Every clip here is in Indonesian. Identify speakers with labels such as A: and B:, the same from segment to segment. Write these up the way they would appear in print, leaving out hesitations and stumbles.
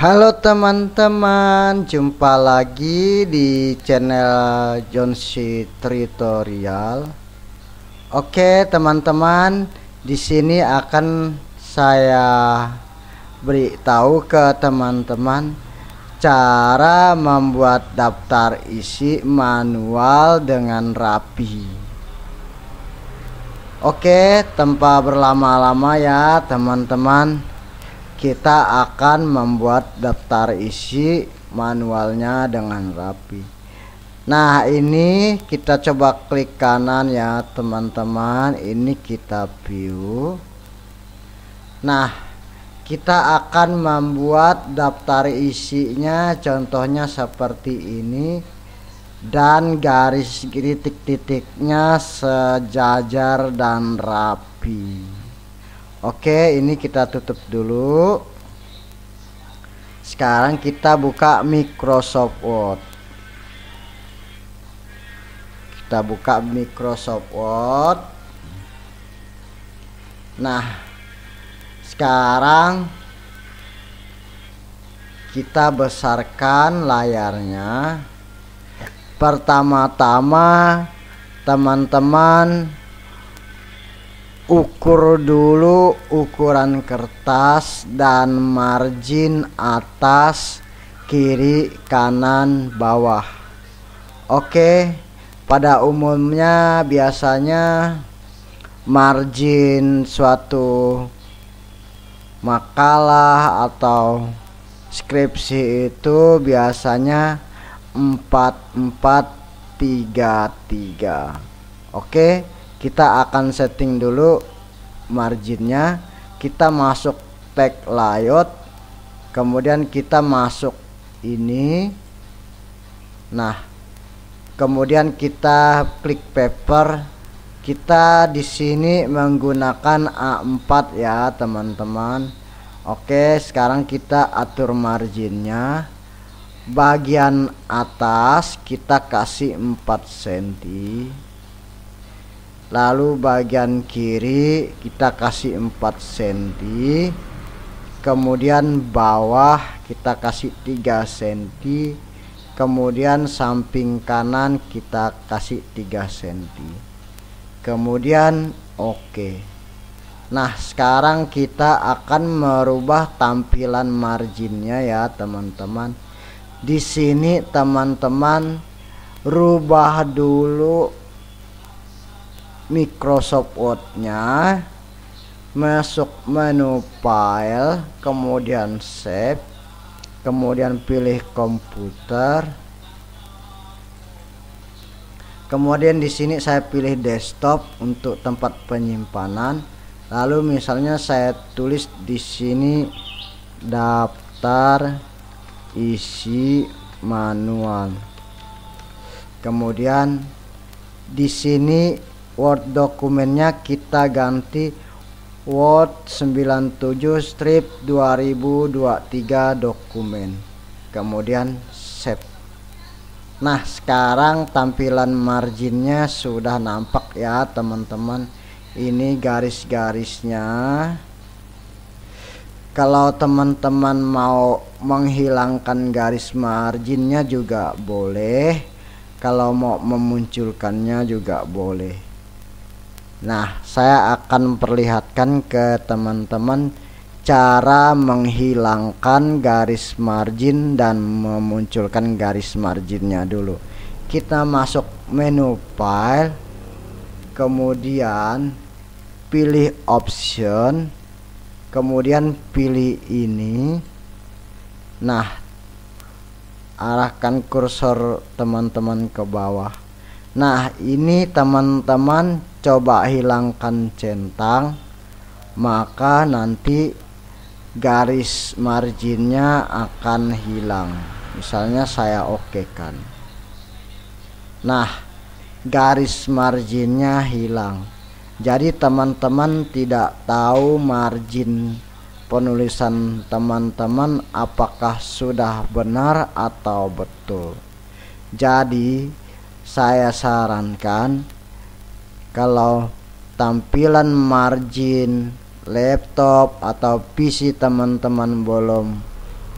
A: Halo teman-teman, jumpa lagi di channel Jonsi Tutorial. Oke teman-teman, di sini akan saya beritahu ke teman-teman cara membuat daftar isi manual dengan rapi. Oke, tanpa berlama-lama ya teman-teman, kita akan membuat daftar isi manualnya dengan rapi. Nah, ini kita coba klik kanan ya teman-teman. Ini kita view. Nah, kita akan membuat daftar isinya contohnya seperti ini, dan garis titik-titiknya sejajar dan rapi. Oke, ini kita tutup dulu. Sekarang kita buka Microsoft Word. Kita buka Microsoft Word. Nah, sekarang kita besarkan layarnya. Pertama-tama teman-teman ukur dulu ukuran kertas dan margin atas, kiri, kanan, bawah. Oke, pada umumnya biasanya margin suatu makalah atau skripsi itu biasanya 4433. Oke, kita akan setting dulu marginnya. Kita masuk tag layout, kemudian kita masuk ini. Nah, kemudian kita klik paper. Kita di sini menggunakan A4 ya teman-teman. Oke, sekarang kita atur marginnya. Bagian atas kita kasih 4 cm. Lalu bagian kiri kita kasih 4 cm. Kemudian bawah kita kasih 3 cm. Kemudian samping kanan kita kasih 3 cm. Kemudian oke. Nah, sekarang kita akan merubah tampilan marginnya ya teman-teman. Di sini teman-teman rubah dulu Microsoft Word-nya, masuk menu file, kemudian save, kemudian pilih komputer. Kemudian di sini saya pilih desktop untuk tempat penyimpanan. Lalu misalnya saya tulis di sini daftar isi manual. Kemudian di sini Word dokumennya kita ganti Word 97 strip 2023 dokumen. Kemudian save. Nah, sekarang tampilan marginnya sudah nampak ya teman-teman. Ini garis-garisnya. Kalau teman-teman mau menghilangkan garis marginnya juga boleh. Kalau mau memunculkannya juga boleh. Nah, saya akan perlihatkan ke teman-teman cara menghilangkan garis margin dan memunculkan garis marginnya dulu. Kita masuk menu file, kemudian pilih option, kemudian pilih ini. Nah, arahkan kursor teman-teman ke bawah. Nah, ini teman-teman coba hilangkan centang, maka nanti garis marginnya akan hilang. Misalnya saya okekan. Nah, garis marginnya hilang. Jadi teman-teman tidak tahu margin penulisan teman-teman apakah sudah benar atau betul. Jadi saya sarankan kalau tampilan margin laptop atau PC teman-teman belum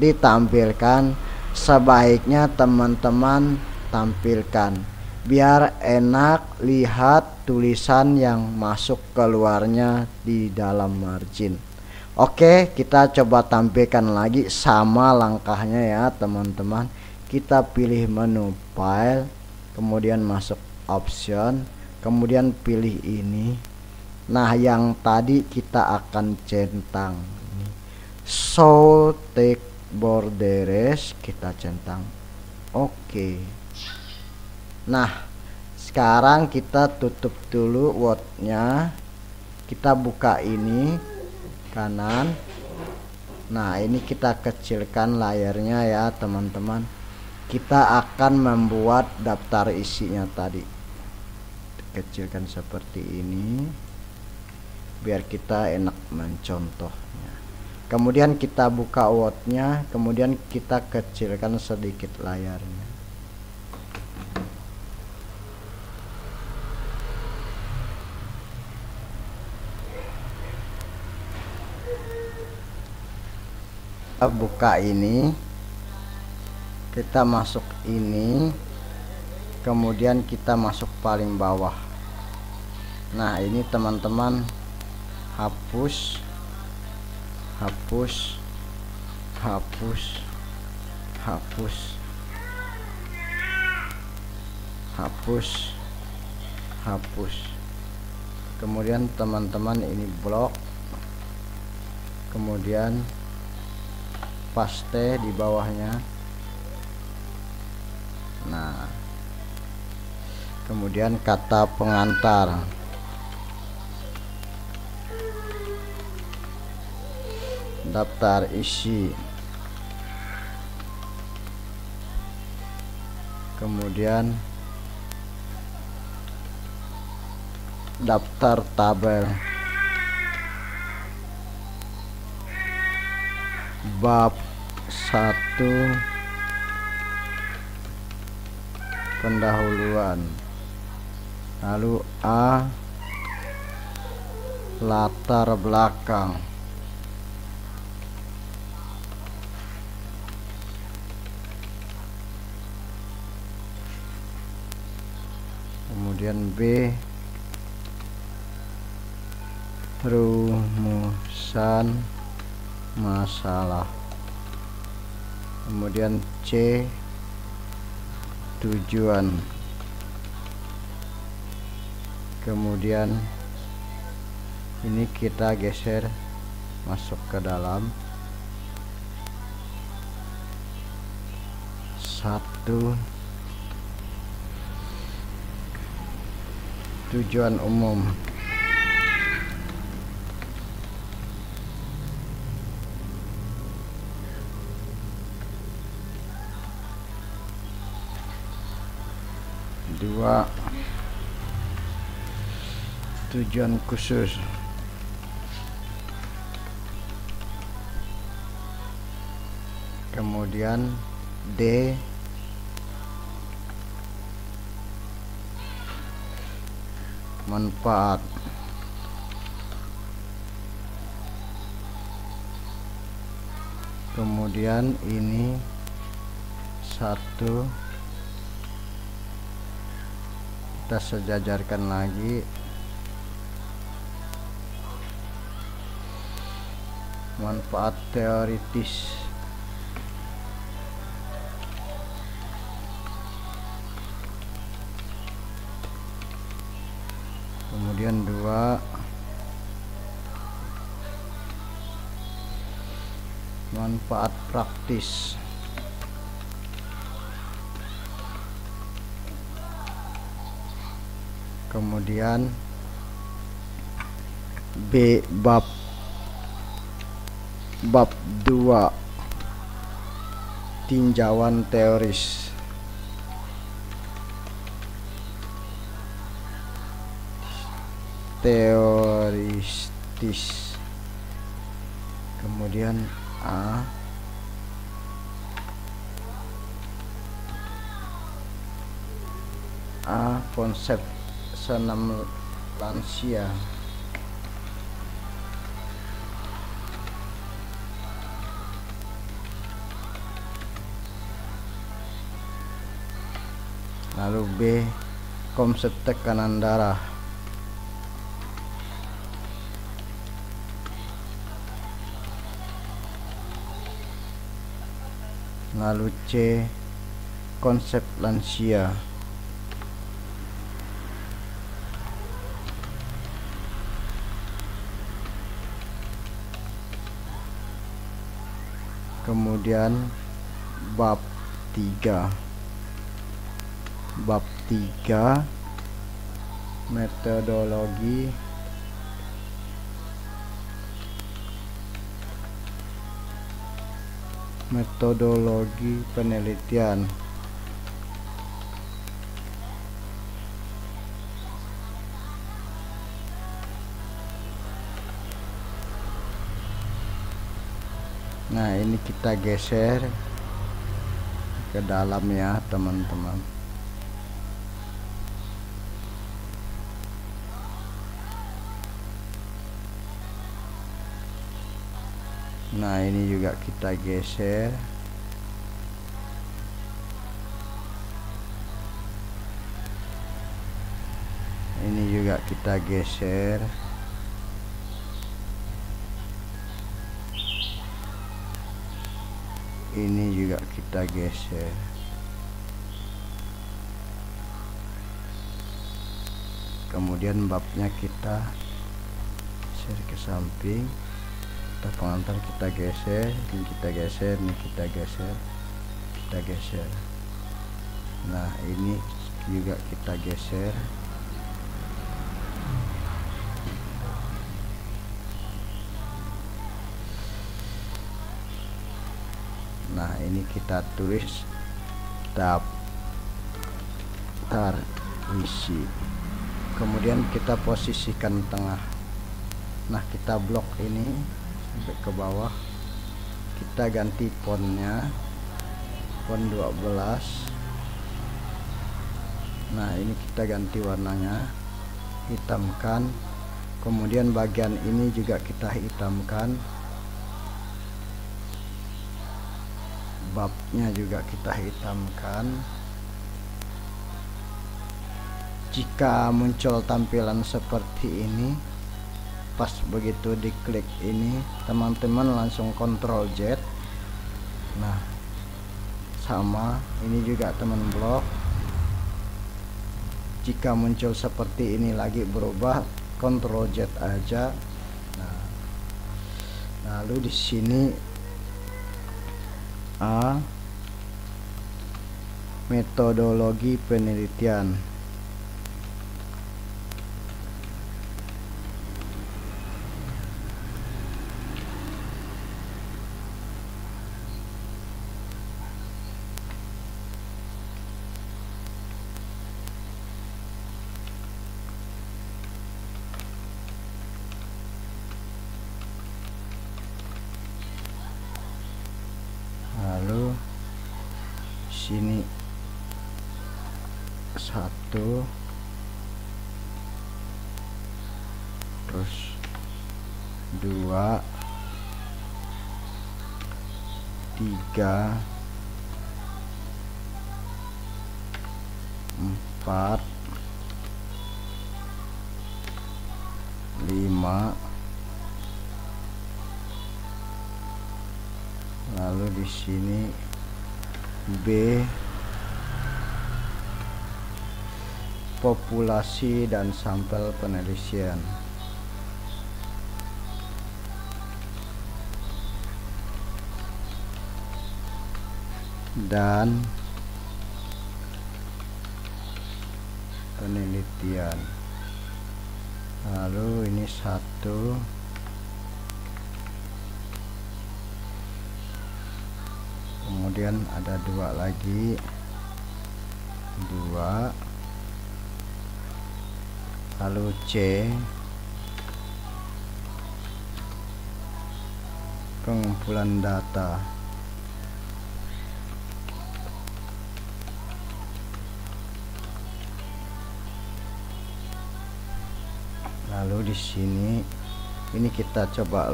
A: ditampilkan, sebaiknya teman-teman tampilkan biar enak lihat tulisan yang masuk keluarnya di dalam margin. Oke, kita coba tampilkan lagi sama langkahnya ya teman-teman. Kita pilih menu file, kemudian masuk option, kemudian pilih ini. Nah, yang tadi kita akan centang show text borders, kita centang oke. Nah, sekarang kita tutup dulu Word-nya, kita buka ini kanan. Nah, ini kita kecilkan layarnya ya teman-teman. Kita akan membuat daftar isinya tadi, kecilkan seperti ini biar kita enak mencontohnya. Kemudian kita buka Word-nya, kemudian kita kecilkan sedikit layarnya. Kita buka ini, kita masuk ini, kemudian kita masuk paling bawah. Nah, ini teman-teman hapus, hapus, hapus, hapus, hapus, hapus. Kemudian teman-teman ini blok, kemudian paste di bawahnya. Nah, kemudian kata pengantar, daftar isi, kemudian daftar tabel, bab 1 pendahuluan, lalu A latar belakang, kemudian B rumusan masalah, kemudian C tujuan, kemudian ini kita geser masuk ke dalam 1 tujuan umum, dua tujuan khusus, kemudian D manfaat, kemudian ini 1 kita sejajarkan lagi, manfaat teoritis, kemudian 2 manfaat praktis, kemudian B bab 2 tinjauan teoris, teoristis, kemudian A konsep senam lansia, Lalu B, konsep tekanan darah. Lalu C, konsep lansia. Kemudian bab 3. Bab 3, metodologi penelitian. Nah, ini kita geser ke dalam ya teman-teman. Nah, ini juga kita geser. Ini juga kita geser. Ini juga kita geser. Kemudian babnya kita geser ke samping. Kita pengantar kita geser, ini kita geser, ini kita geser, kita geser. Nah, ini juga kita geser. Nah, ini kita tulis daftar isi. Kemudian kita posisikan tengah. Nah, kita blok ini sampai ke bawah. Kita ganti fontnya, font 12. Nah, ini kita ganti warnanya, hitamkan. Kemudian bagian ini juga kita hitamkan. Babnya juga kita hitamkan. Jika muncul tampilan seperti ini, pas begitu diklik ini, teman-teman langsung Ctrl Z. Nah, sama ini juga teman blok. Jika muncul seperti ini lagi berubah, Ctrl Z aja. Nah, lalu di sini A, metodologi penelitian. Lalu sini 1, terus 2, 3, 4, 5. Lalu di sini B, populasi dan sampel penelitian. Dan penelitian. Lalu ini 1, kemudian ada 2 lagi, 2. Lalu C, pengumpulan data. Lalu di sini ini kita coba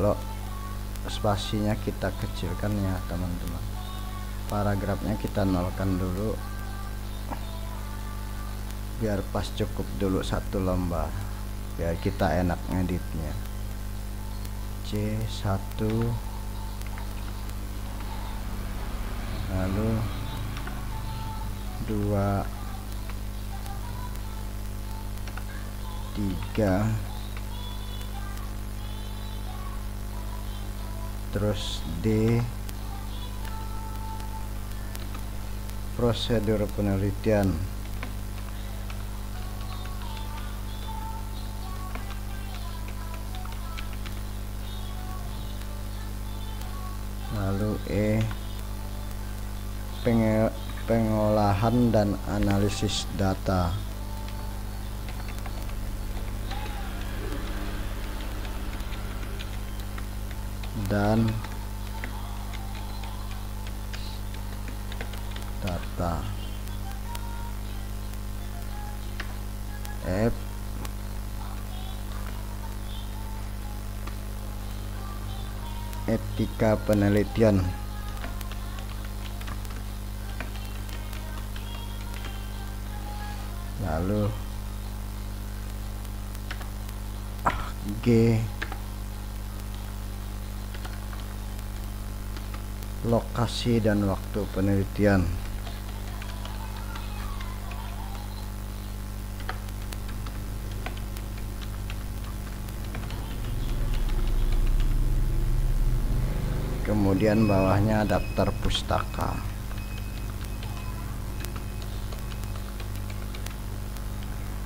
A: spasinya kita kecilkan ya teman-teman. Paragrafnya kita nolkan dulu. biar pas, cukup dulu 1 lembar biar kita enak ngeditnya. C1, lalu 2, 3, terus D, prosedur penelitian. Lalu E, pengolahan dan analisis data. Dan data. F, etika penelitian. Lalu G, lokasi dan waktu penelitian. Kemudian bawahnya daftar pustaka.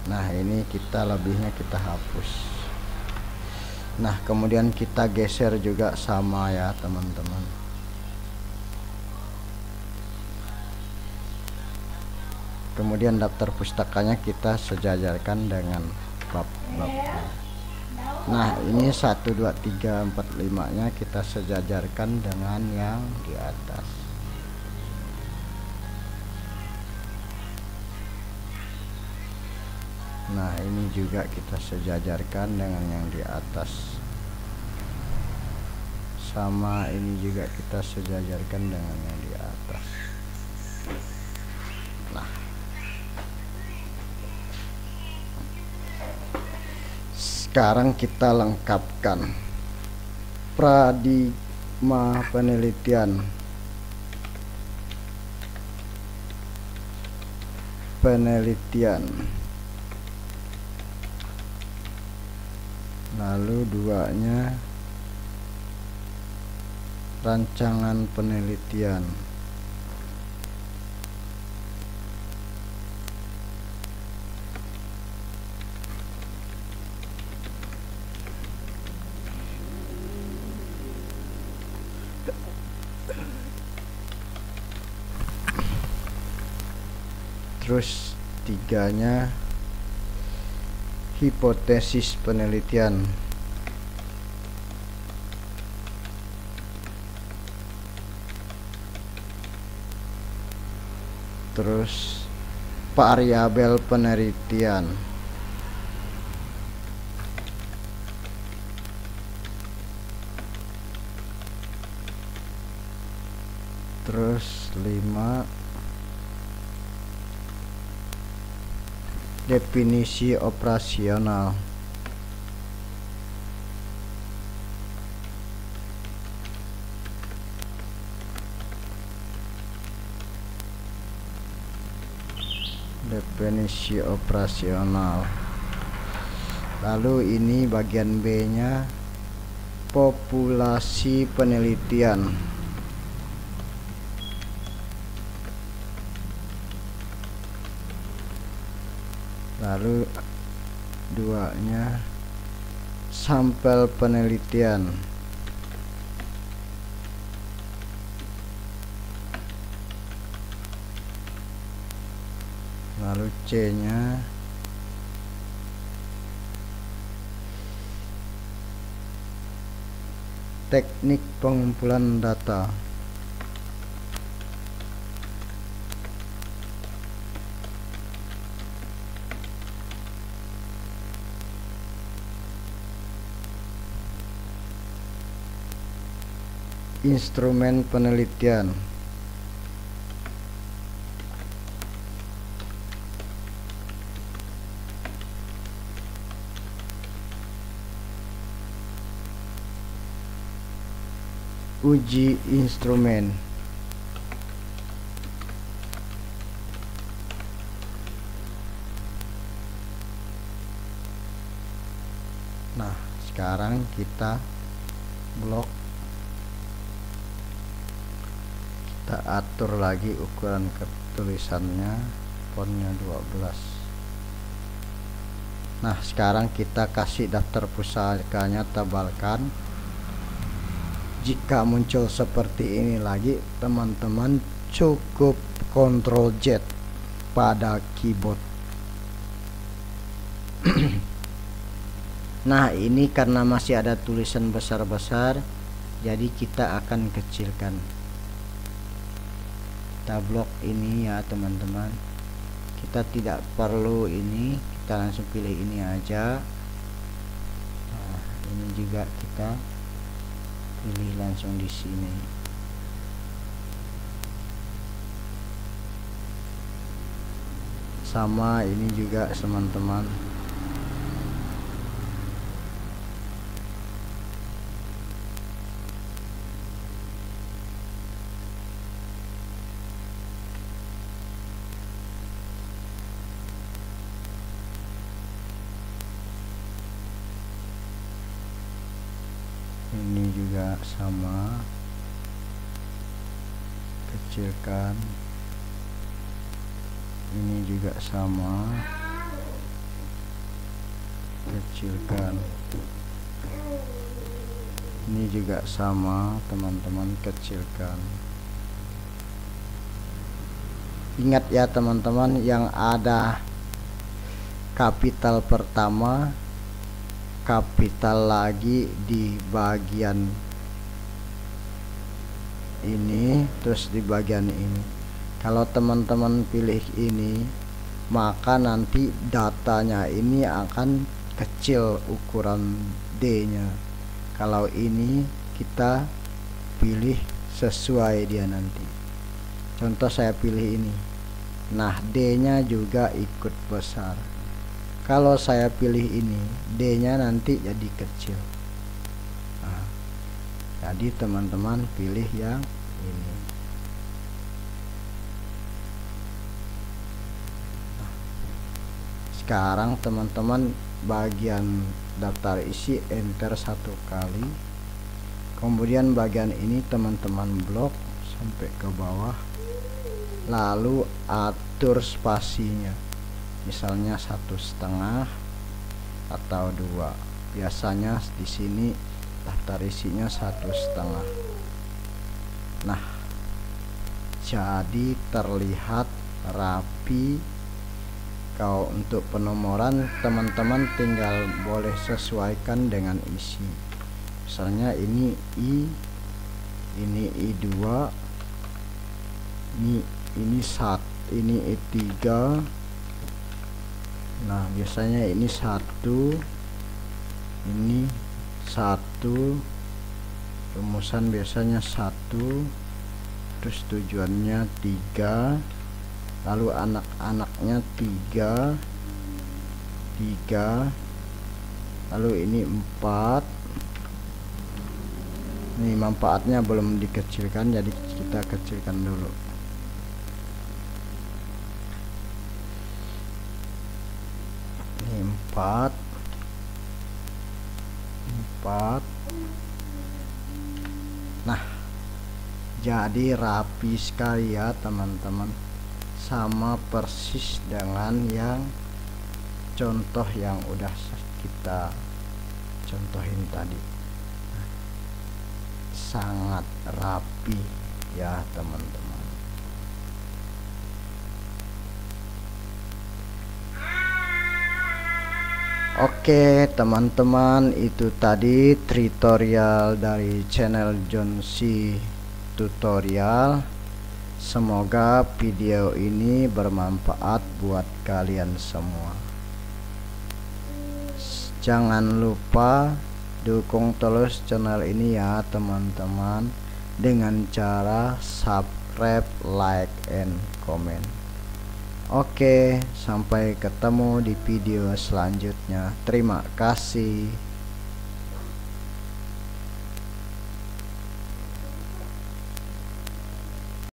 A: Nah, ini kita lebihnya kita hapus. Nah, kemudian kita geser juga sama ya teman-teman. Kemudian daftar pustakanya kita sejajarkan dengan bab-babnya. Nah, ini 1, 2, 3, 4, 5 nya kita sejajarkan dengan yang di atas. Nah, ini juga kita sejajarkan dengan yang di atas. Sama ini juga kita sejajarkan dengan yang di atas. Nah, sekarang kita lengkapkan paradigma penelitian. Lalu 2-nya rancangan penelitian. Terus 3-nya hipotesis penelitian. Terus variabel penelitian. Terus 5, definisi operasional. Definisi operasional. Lalu ini bagian B-nya populasi penelitian. Lalu 2-nya sampel penelitian. Lalu C-nya teknik pengumpulan data. Instrumen penelitian. uji instrumen. Nah, sekarang kita blok, kita atur lagi ukuran tulisannya, fontnya 12. Nah, sekarang kita kasih daftar pusakanya, tebalkan. Jika muncul seperti ini lagi, teman-teman cukup Ctrl Z pada keyboard. Nah, ini karena masih ada tulisan besar-besar, jadi kita akan kecilkan. Kita blok ini ya teman-teman, kita tidak perlu ini, kita langsung pilih ini aja. Nah, ini juga kita pilih langsung di sini. Sama ini juga teman-teman. Ini juga sama, kecilkan. Ini juga sama, kecilkan. Ini juga sama teman-teman, kecilkan. Ingat ya teman-teman, yang ada kapital pertama, kapital lagi di bagian ini, terus di bagian ini. Kalau teman-teman pilih ini, maka nanti datanya ini akan kecil ukuran D-nya. Kalau ini kita pilih sesuai dia nanti. Contoh saya pilih ini. Nah, D-nya juga ikut besar. Kalau saya pilih ini, D-nya nanti jadi kecil. Nah, jadi teman-teman pilih yang ini. Nah, sekarang teman-teman bagian daftar isi, enter 1 kali. Kemudian bagian ini teman-teman blok sampai ke bawah. Lalu atur spasinya. Misalnya 1,5 atau 2. Biasanya di sini daftar isinya 1,5. Nah, jadi terlihat rapi. Kalau untuk penomoran teman-teman tinggal boleh sesuaikan dengan isi. Misalnya ini I, ini I2, ini I3. Nah, biasanya ini 1, ini 1, rumusan biasanya 1, terus tujuannya 3, lalu anak-anaknya 3, lalu ini 4. Ini manfaatnya belum dikecilkan, jadi kita kecilkan dulu. Ini 4. Nah, jadi rapi sekali ya teman-teman, sama persis dengan yang contoh yang udah kita contohin tadi. Nah, sangat rapi ya teman-teman. Oke teman-teman, itu tadi tutorial dari channel John C Tutorial. Semoga video ini bermanfaat buat kalian semua. Jangan lupa dukung terus channel ini ya teman-teman, dengan cara subscribe, like, and comment. Oke, sampai ketemu di video selanjutnya. Terima kasih.